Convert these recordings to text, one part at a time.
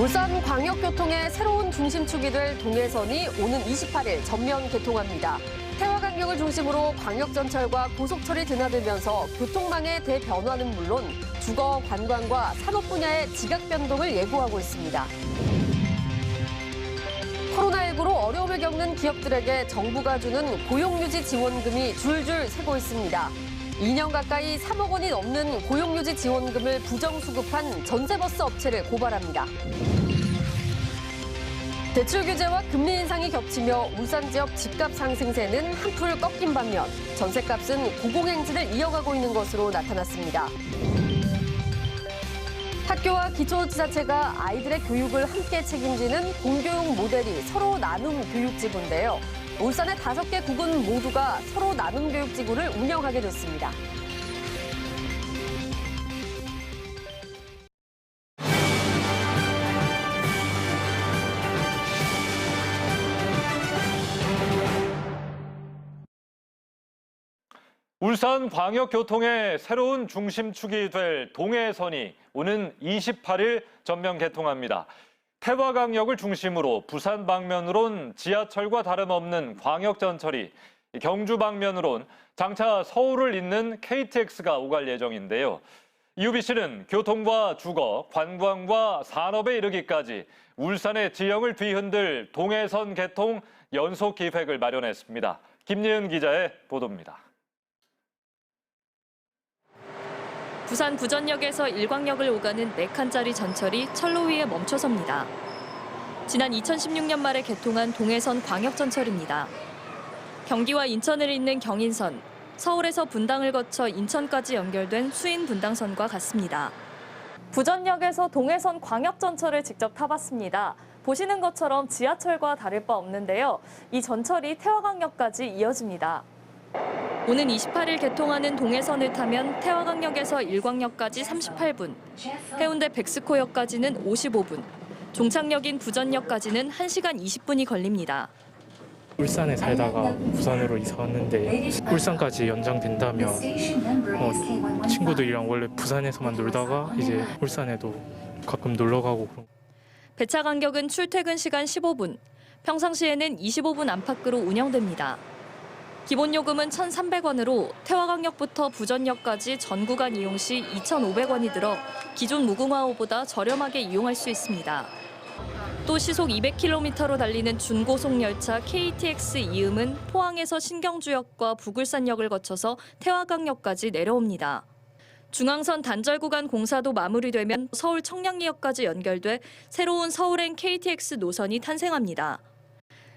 울산광역교통의 새로운 중심축이 될 동해선이 오는 28일 전면 개통합니다. 태화강역을 중심으로 광역전철과 고속철이 드나들면서 교통망의 대변화는 물론 주거, 관광과 산업 분야의 지각 변동을 예고하고 있습니다. 코로나19로 어려움을 겪는 기업들에게 정부가 주는 고용유지 지원금이 줄줄 새고 있습니다. 2년 가까이 3억 원이 넘는 고용유지 지원금을 부정수급한 전세버스 업체를 고발합니다. 대출 규제와 금리 인상이 겹치며 울산 지역 집값 상승세는 한풀 꺾인 반면 전세값은 고공행진을 이어가고 있는 것으로 나타났습니다. 학교와 기초지자체가 아이들의 교육을 함께 책임지는 공교육 모델이 서로 나눔 교육지구인데요. 울산의 5개 구군 모두가 서로 나눔 교육지구를 운영하게 됐습니다. 울산광역교통의 새로운 중심축이 될 동해선이 오는 28일 전면 개통합니다. 태화강역을 중심으로 부산 방면으론 지하철과 다름없는 광역전철이, 경주 방면으론 장차 서울을 잇는 KTX가 오갈 예정인데요. UBC는 교통과 주거, 관광과 산업에 이르기까지 울산의 지형을 뒤흔들 동해선 개통 연속 기획을 마련했습니다. 김예은 기자의 보도입니다. 부산 부전역에서 일광역을 오가는 4칸짜리 전철이 철로 위에 멈춰섭니다. 지난 2016년 말에 개통한 동해선 광역전철입니다. 경기와 인천을 잇는 경인선, 서울에서 분당을 거쳐 인천까지 연결된 수인 분당선과 같습니다. 부전역에서 동해선 광역전철을 직접 타봤습니다. 보시는 것처럼 지하철과 다를 바 없는데요. 이 전철이 태화강역까지 이어집니다. 오는 28일 개통하는 동해선을 타면 태화강역에서 일광역까지 38분, 해운대 백스코역까지는 55분, 종착역인 부전역까지는 1시간 20분이 걸립니다. 울산에 살다가 부산으로 이사 왔는데 울산까지 연장된다면 친구들이랑 원래 부산에서만 놀다가 이제 울산에도 가끔 놀러 가고. 배차 간격은 출퇴근 시간 15분, 평상시에는 25분 안팎으로 운영됩니다. 기본 요금은 1,300원으로 태화강역부터 부전역까지 전 구간 이용 시 2,500원이 들어 기존 무궁화호보다 저렴하게 이용할 수 있습니다. 또 시속 200km로 달리는 준고속 열차 KTX 이음은 포항에서 신경주역과 부굴산역을 거쳐서 태화강역까지 내려옵니다. 중앙선 단절 구간 공사도 마무리되면 서울 청량리역까지 연결돼 새로운 서울행 KTX 노선이 탄생합니다.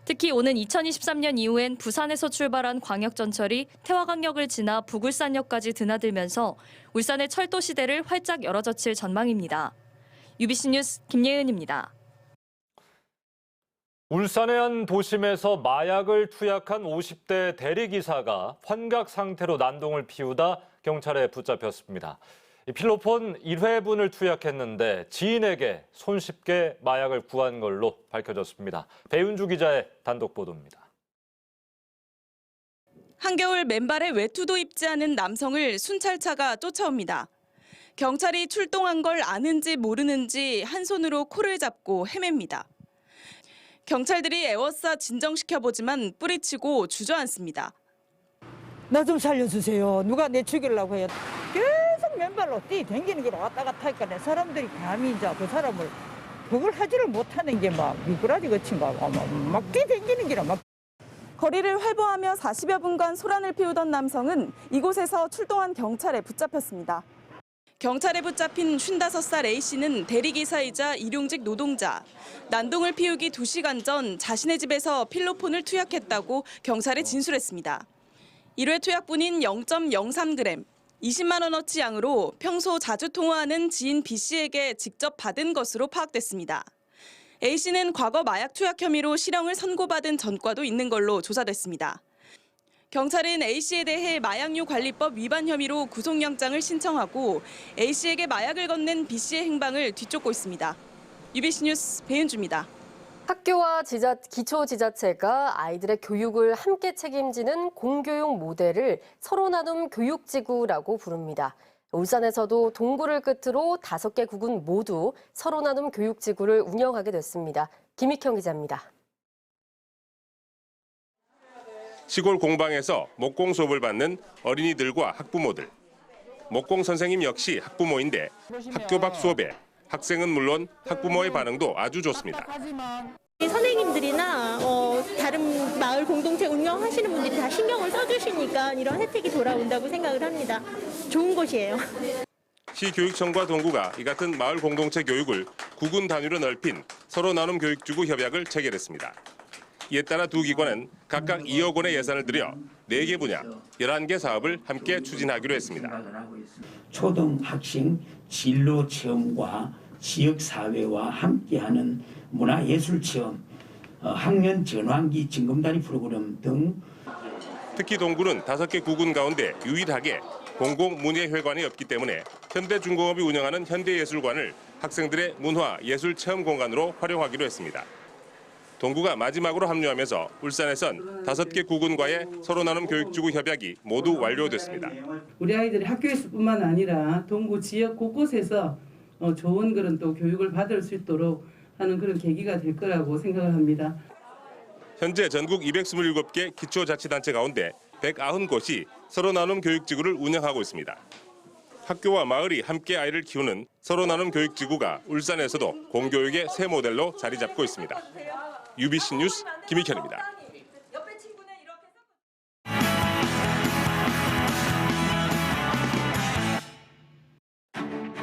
특히 오는 2023년 이후엔 부산에서 출발한 광역전철이 태화강역을 지나 부굴산역까지 드나들면서 울산의 철도 시대를 활짝 열어젖힐 전망입니다. UBC 뉴스 김예은입니다. 울산의 한 도심에서 마약을 투약한 50대 대리기사가 환각 상태로 난동을 피우다 경찰에 붙잡혔습니다. 필로폰 1회분을 투약했는데 지인에게 손쉽게 마약을 구한 걸로 밝혀졌습니다. 배윤주 기자의 단독 보도입니다. 한겨울 맨발에 외투도 입지 않은 남성을 순찰차가 쫓아옵니다. 경찰이 출동한 걸 아는지 모르는지 한 손으로 코를 잡고 헤맵니다. 경찰들이 애워싸 진정시켜보지만 뿌리치고 주저앉습니다. 나 좀 살려주세요. 누가 내 죽이려고 해요. 계속 맨발로 뛰댕기는 길 왔다 갔다 하니까 내 사람들이 감히 이제 그 사람을 그걸 하지를 못하는 게 막 미꾸라지 거친가 막 뛰댕기는 길에 막. 거리를 활보하며 40여 분간 소란을 피우던 남성은 이곳에서 출동한 경찰에 붙잡혔습니다. 경찰에 붙잡힌 55살 A씨는 대리기사이자 일용직 노동자. 난동을 피우기 2시간 전 자신의 집에서 필로폰을 투약했다고 경찰에 진술했습니다. 1회 투약분인 0.03g, 20만 원어치 양으로 평소 자주 통화하는 지인 B씨에게 직접 받은 것으로 파악됐습니다. A씨는 과거 마약 투약 혐의로 실형을 선고받은 전과도 있는 걸로 조사됐습니다. 경찰은 A씨에 대해 마약류 관리법 위반 혐의로 구속영장을 신청하고 A씨에게 마약을 건넨 B씨의 행방을 뒤쫓고 있습니다. UBC 뉴스 배윤주입니다. 학교와 기초지자체가 아이들의 교육을 함께 책임지는 공교육 모델을 서로 나눔 교육지구라고 부릅니다. 울산에서도 동구를 끝으로 5개 구군 모두 서로 나눔 교육지구를 운영하게 됐습니다. 김익형 기자입니다. 시골 공방에서 목공 수업을 받는 어린이들과 학부모들. 목공 선생님 역시 학부모인데 학교 밖 수업에 학생은 물론 학부모의 반응도 아주 좋습니다. 선생님들이나 다른 마을 공동체 운영하시는 분들이 다 신경을 써주시니까 이런 혜택이 돌아온다고 생각을 합니다. 좋은 곳이에요. 시교육청과 동구가 이 같은 마을 공동체 교육을 구군 단위로 넓힌 서로 나눔 교육지구 협약을 체결했습니다. 이에 따라 두 기관은 각각 2억 원의 예산을 들여 4개 분야, 11개 사업을 함께 추진하기로 했습니다. 초등학생 진로 체험과 지역사회와 함께하는 문화예술체험, 학년 전환기 징검다리 프로그램 등 특히 동구는 5개 구군 가운데 유일하게 공공문예회관이 없기 때문에 현대중공업이 운영하는 현대예술관을 학생들의 문화예술체험 공간으로 활용하기로 했습니다. 동구가 마지막으로 합류하면서 울산에선 5개 구군과의 서로 나눔 교육지구 협약이 모두 완료됐습니다. 우리 아이들이 학교에서뿐만 아니라 동구 지역 곳곳에서 좋은 그런 또 교육을 받을 수 있도록 하는 그런 계기가 될 거라고 생각을 합니다. 현재 전국 227개 기초자치단체 가운데 190곳이 서로 나눔 교육지구를 운영하고 있습니다. 학교와 마을이 함께 아이를 키우는 서로 나눔 교육지구가 울산에서도 공교육의 새 모델로 자리 잡고 있습니다. UBC 뉴스 김익현입니다.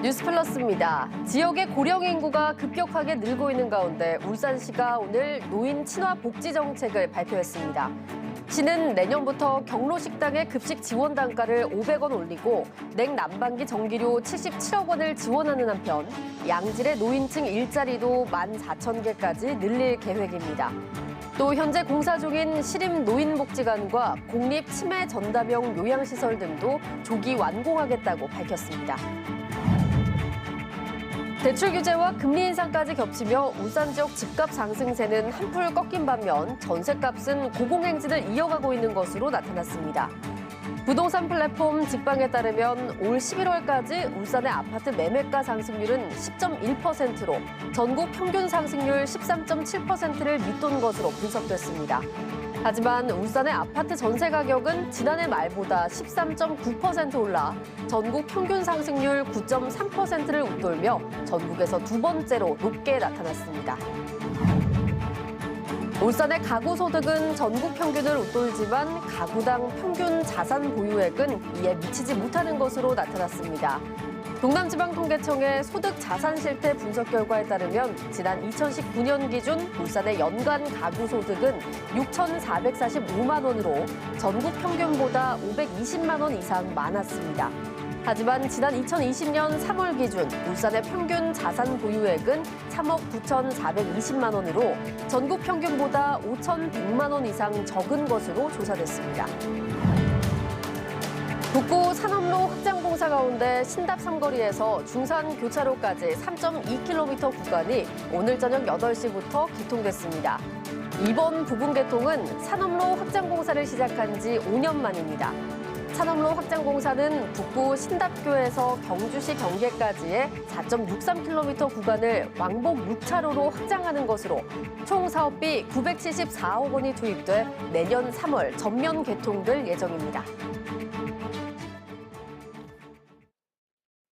뉴스플러스입니다. 지역의 고령 인구가 급격하게 늘고 있는 가운데 울산시가 오늘 노인 친화 복지 정책을 발표했습니다. 시는 내년부터 경로식당의 급식 지원 단가를 500원 올리고 냉난방기 전기료 77억 원을 지원하는 한편 양질의 노인층 일자리도 14,000개까지 늘릴 계획입니다. 또 현재 공사 중인 시립 노인복지관과 공립 치매 전담형 요양시설 등도 조기 완공하겠다고 밝혔습니다. 대출 규제와 금리 인상까지 겹치며 울산 지역 집값 상승세는 한풀 꺾인 반면 전세값은 고공행진을 이어가고 있는 것으로 나타났습니다. 부동산 플랫폼 직방에 따르면 올 11월까지 울산의 아파트 매매가 상승률은 10.1%로 전국 평균 상승률 13.7%를 밑돈 것으로 분석됐습니다. 하지만 울산의 아파트 전세 가격은 지난해 말보다 13.9% 올라 전국 평균 상승률 9.3%를 웃돌며 전국에서 두 번째로 높게 나타났습니다. 울산의 가구 소득은 전국 평균을 웃돌지만 가구당 평균 자산 보유액은 이에 미치지 못하는 것으로 나타났습니다. 동남지방통계청의 소득 자산 실태 분석 결과에 따르면 지난 2019년 기준 울산의 연간 가구 소득은 6,445만 원으로 전국 평균보다 520만 원 이상 많았습니다. 하지만 지난 2020년 3월 기준 울산의 평균 자산 보유액은 3억 9,420만 원으로 전국 평균보다 5,100만 원 이상 적은 것으로 조사됐습니다. 북구 산업로 확장 공사 가운데 신답 삼거리에서 중산 교차로까지 3.2km 구간이 오늘 저녁 8시부터 개통됐습니다. 이번 부분 개통은 산업로 확장 공사를 시작한 지 5년 만입니다. 산업로 확장 공사는 북구 신답교에서 경주시 경계까지의 4.63km 구간을 왕복 6차로로 확장하는 것으로 총 사업비 974억 원이 투입돼 내년 3월 전면 개통될 예정입니다.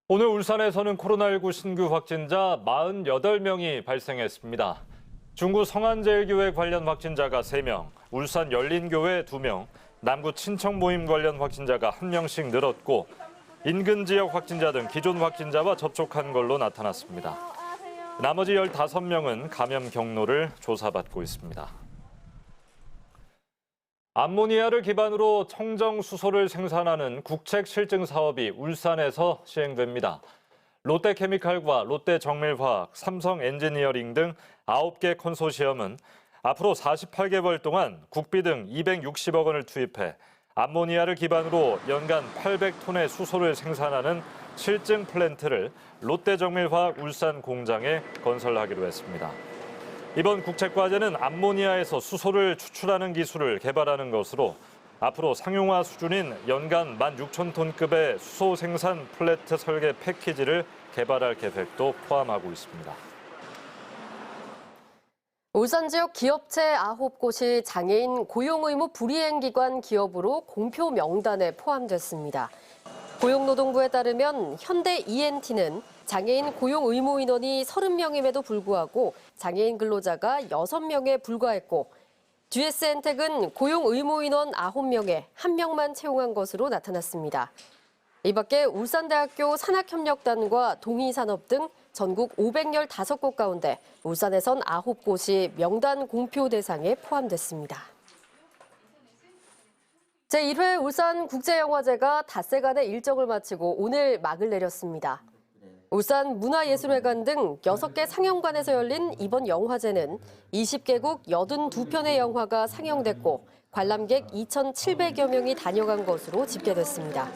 오늘 울산에서는 코로나19 신규 확진자 48명이 발생했습니다. 중구 성안제일교회 관련 확진자가 3명, 울산 열린교회 2명, 남구 친척모임 관련 확진자가 1명씩 늘었고 인근 지역 확진자 등 기존 확진자와 접촉한 걸로 나타났습니다. 나머지 15명은 감염 경로를 조사받고 있습니다. 암모니아를 기반으로 청정수소를 생산하는 국책 실증 사업이 울산에서 시행됩니다. 롯데케미칼과 롯데정밀화학, 삼성엔지니어링 등 9개 컨소시엄은 앞으로 48개월 동안 국비 등 260억 원을 투입해 암모니아를 기반으로 연간 800톤의 수소를 생산하는 실증 플랜트를 롯데정밀화학 울산 공장에 건설하기로 했습니다. 이번 국책과제는 암모니아에서 수소를 추출하는 기술을 개발하는 것으로 앞으로 상용화 수준인 연간 16,000톤급의 수소 생산 플레트 설계 패키지를 개발할 계획도 포함하고 있습니다. 울산 지역 기업체 9곳이 장애인 고용 의무 불이행 기관 기업으로 공표 명단에 포함됐습니다. 고용노동부에 따르면 현대 ENT는 장애인 고용 의무 인원이 30명임에도 불구하고 장애인 근로자가 6명에 불과했고 GS엔텍은 고용 의무 인원 9명에 1명만 채용한 것으로 나타났습니다. 이 밖에 울산대학교 산학협력단과 동의산업 등 전국 515곳 가운데 울산에선 9곳이 명단 공표 대상에 포함됐습니다. 제1회 울산국제영화제가 닷새간의 일정을 마치고 오늘 막을 내렸습니다. 울산 문화예술회관 등 6개 상영관에서 열린 이번 영화제는 20개국 82편의 영화가 상영됐고 관람객 2,700여 명이 다녀간 것으로 집계됐습니다.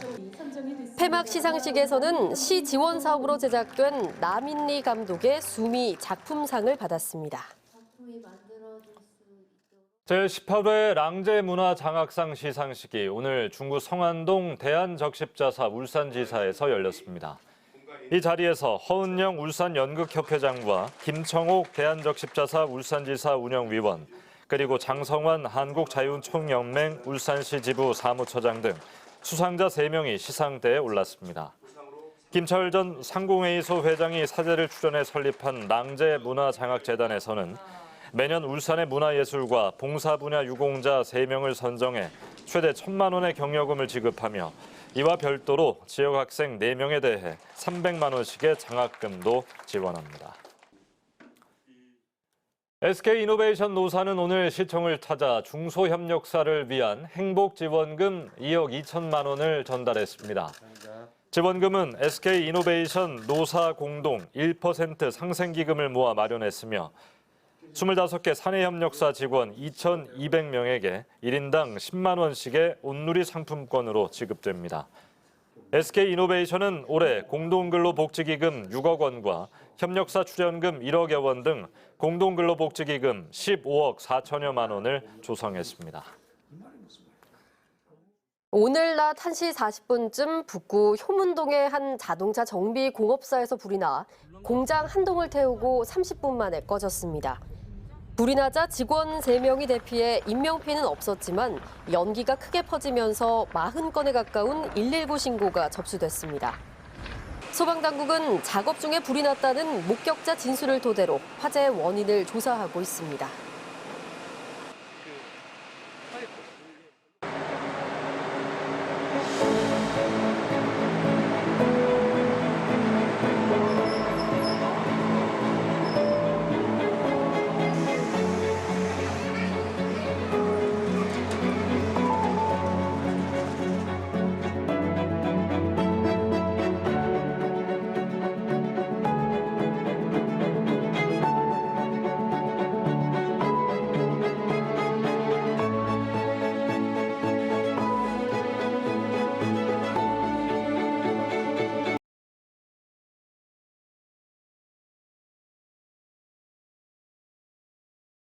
폐막 시상식에서는 시 지원 사업으로 제작된 남인리 감독의 수미 작품상을 받았습니다. 제18회 랑제 문화장학상 시상식이 오늘 중구 성안동 대한적십자사 울산지사에서 열렸습니다. 이 자리에서 허은영 울산연극협회장과 김청옥 대한적십자사 울산지사 운영위원, 그리고 장성환 한국자유총연맹 울산시 지부 사무처장 등 수상자 3명이 시상대에 올랐습니다. 김철 전 상공회의소 회장이 사제를 출연해 설립한 랑제 문화장학재단에서는 매년 울산의 문화예술과 봉사 분야 유공자 3명을 선정해 최대 1,000만 원의 경여금을 지급하며 이와 별도로 지역 학생 4명에 대해 300만 원씩의 장학금도 지원합니다. SK이노베이션 노사는 오늘 시청을 찾아 중소협력사를 위한 행복지원금 2억 2천만 원을 전달했습니다. 지원금은 SK이노베이션 노사 공동 1% 상생기금을 모아 마련했으며 25개 사내협력사 직원 2,200명에게 1인당 10만 원씩의 온누리 상품권으로 지급됩니다. SK이노베이션은 올해 공동근로복지기금 6억 원과 협력사 출연금 1억여 원 등 공동근로복지기금 15억 4천여만 원을 조성했습니다. 오늘 낮 1시 40분쯤 북구 효문동의 한 자동차 정비 공업사에서 불이 나 공장 한 동을 태우고 30분 만에 꺼졌습니다. 불이 나자 직원 3명이 대피해 인명피해는 없었지만 연기가 크게 퍼지면서 40건에 가까운 119 신고가 접수됐습니다. 소방당국은 작업 중에 불이 났다는 목격자 진술을 토대로 화재의 원인을 조사하고 있습니다.